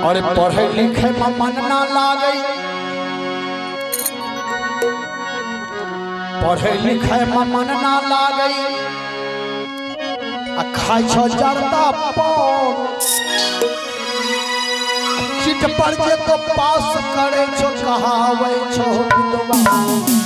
और पढ़े लिखे में मन ना लागे, पढ़े लिखे में मन ना लागे, खाई छो जरदा पान चिट पर जे तो पास करे छो कहावे छो विद्वान।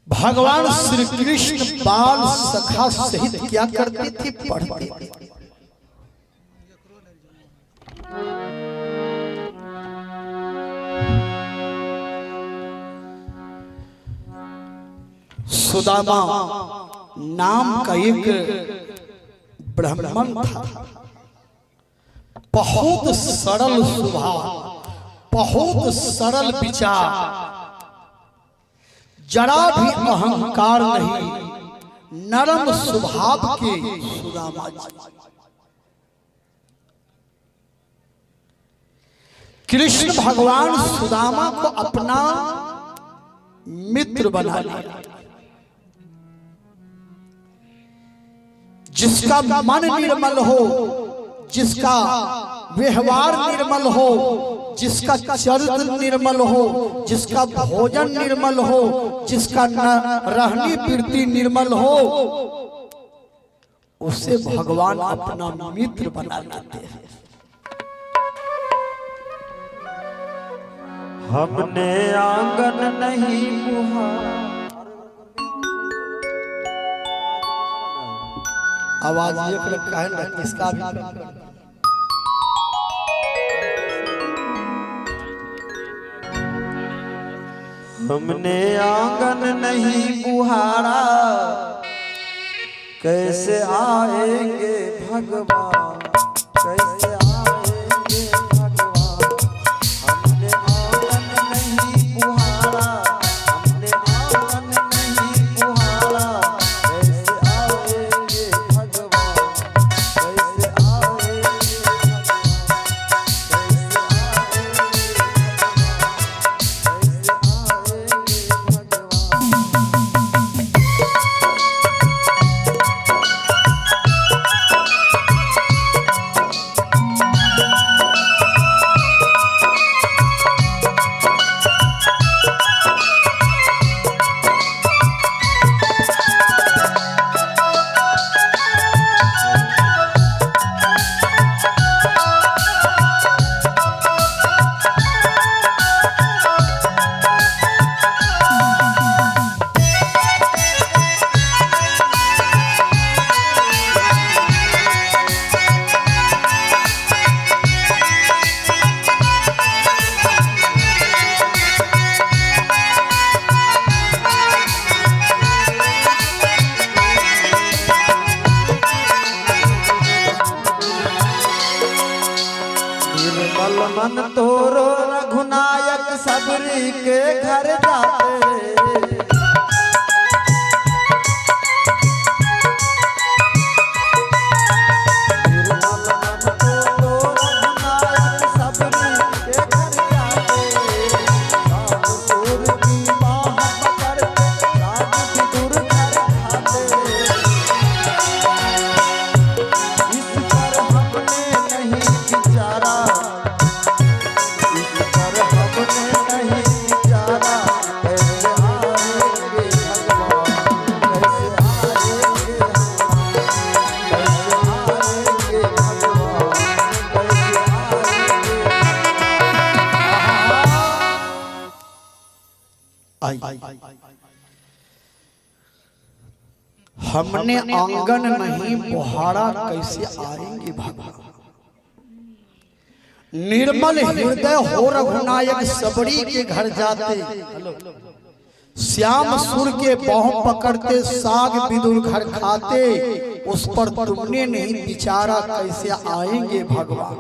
भगवान श्री कृष्ण बाल सखा सहित क्या करते थे? पढ़ते। सुदामा नाम का एक ब्राह्मण था, बहुत सरल स्वभाव, बहुत सरल विचार, जरा भी अहंकार नहीं, नरम स्वभाव के सुदामा जी। कृष्ण भगवान सुदामा को अपना मित्र बना लिया। जिसका मन निर्मल हो, जिसका व्यवहार निर्मल हो, जिसका चरित्र निर्मल हो, जिसका भोजन निर्मल हो, जिसका रहनी वृत्ति निर्मल हो, उसे भगवान अपना मित्र बना लेते हैं। हमने आंगन नहीं बुहा। आवाज एक रखा है ना, इसका भी हमने आंगन नहीं बुहारा, कैसे आएंगे भगवान, कैसे आएंगे भगवान। हमने आंगन नहीं बुहारा, हमने आंगन नहीं बुहारा, कैसे आएंगे भगवान, कैसे आएंगे भगवान, मन तोरो रघुनायक सबरी के घर जाते। इस हमने आंगन नहीं बुहारा कैसे आएंगे भगवान। निर्मल हृदय हो रघुनायक सबरी के घर जाते, श्याम सुर के बाहों पकड़ते, साग विदुर घर खाते, उस पर तुमने नहीं विचारा कैसे आएंगे भगवान।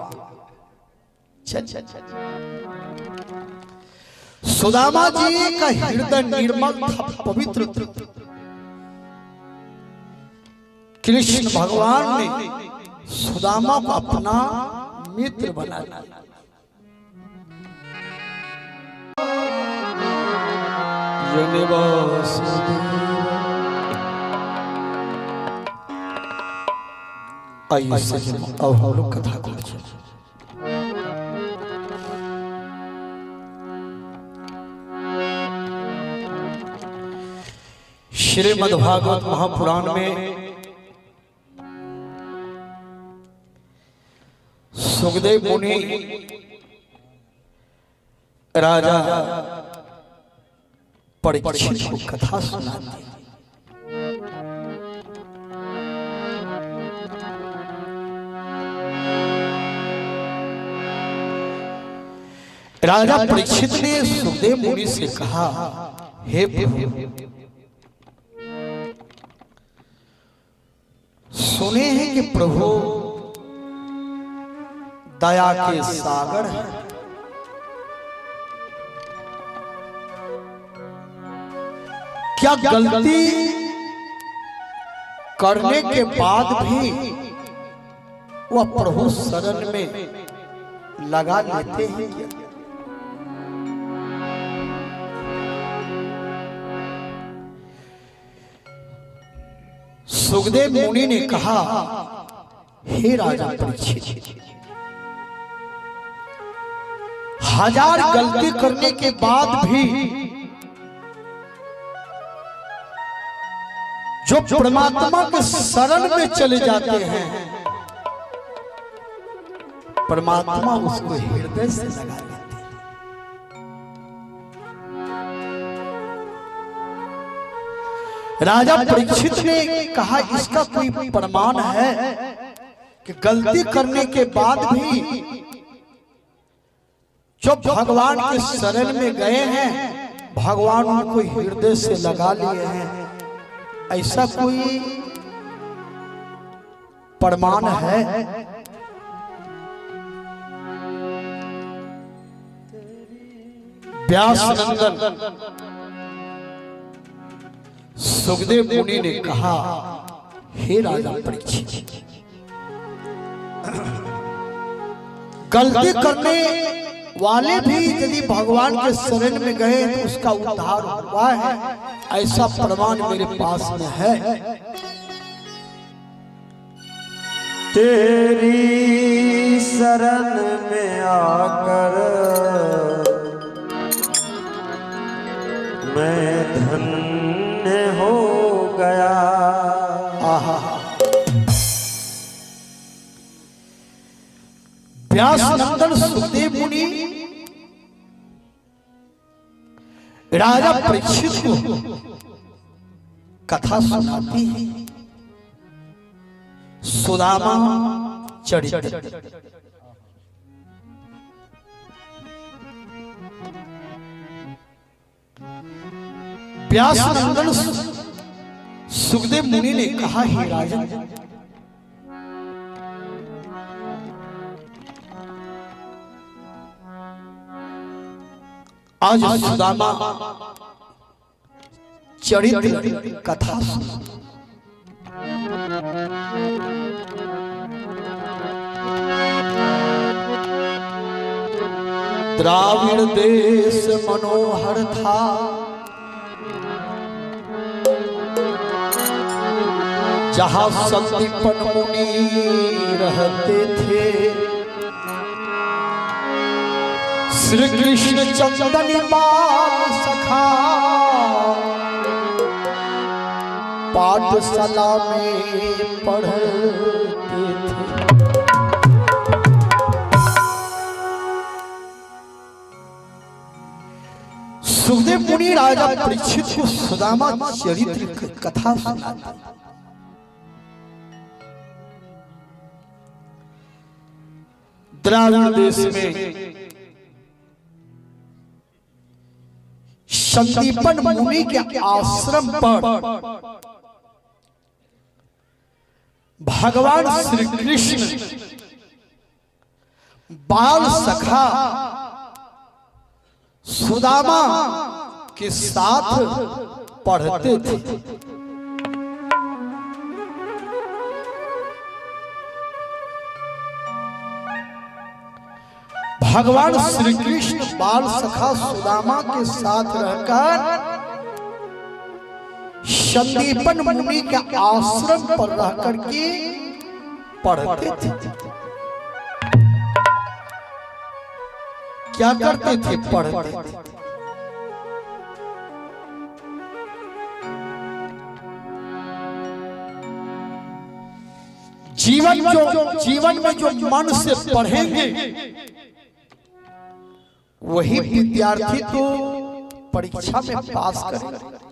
सुदामा जी का हृदय निर्मल था, पवित्र था। कृष्ण भगवान ने सुदामा को अपना मित्र बना लिया। आइए अब हम लोग कथा को श्रीमद्भागवत महापुराण में सुखदेव मुनि राजा परीक्षित को कथा सुनाते। राजा परीक्षित ने सुखदेव मुनि से कहा, हे प्रभु, सुने हैं कि प्रभु दया के सागर है, क्या गलती करने के बाद भी वह प्रभु शरण में लगा लेते हैं क्या? सुखदेव मुनि ने कहा, हे राजा परीक्षित, हजार गलती करने के बाद भी जो परमात्मा के शरण में चले जाते हैं, परमात्मा उसको हृदय से लगा लेते हैं। राजा परीक्षित ने कहा, इसका कोई प्रमाण है कि गलती करने के बाद भी जो भगवान के शरण में गए हैं, भगवान उनको हृदय से लगा लिए हैं, ऐसा कोई प्रमाण है? व्यास नंदन सुखदेव मुनि ने कहा, हे राजा परीक्षित, गलती करने वाले भी यदि भगवान के शरण में गए तो उसका उद्धार हुआ है, ऐसा प्रमाण मेरे पास में है। तेरी शरण में आकर मैं धन्य हो गया। व्यास नंदन सुखदेव मुनि राजा परीक्षित को कथा सुनाती है, सुदामा चरित्र। व्यास नंदन सुखदेव मुनि ने कहा, हे राजन, आज सुदामा चरित्र कथा सुना। द्राविड़ देश मनोहर था, जहां संदीपन मुनि रहते थे। श्री कृष्ण चंदन बाल सखा पाठशाला में पढ़ते थे। सुखदेव मुनि राजा परीक्षित को सुदामा चरित्र कथा सुनाते। द्राविड़ देश में संदीपन मुनि के आश्रम पर भगवान श्री कृष्ण बाल सखा सुदामा के साथ पढ़ते थे। भगवान श्री कृष्ण बाल सखा सुदामा के साथ रहकर संदीपन मुनि के आश्रम पर रहकर के पढ़ते थे। क्या करते थे? पढ़ते थे। जीवन में जो मन से पढ़ेंगे वही विद्यार्थी तो परीक्षा में पास करेंगे।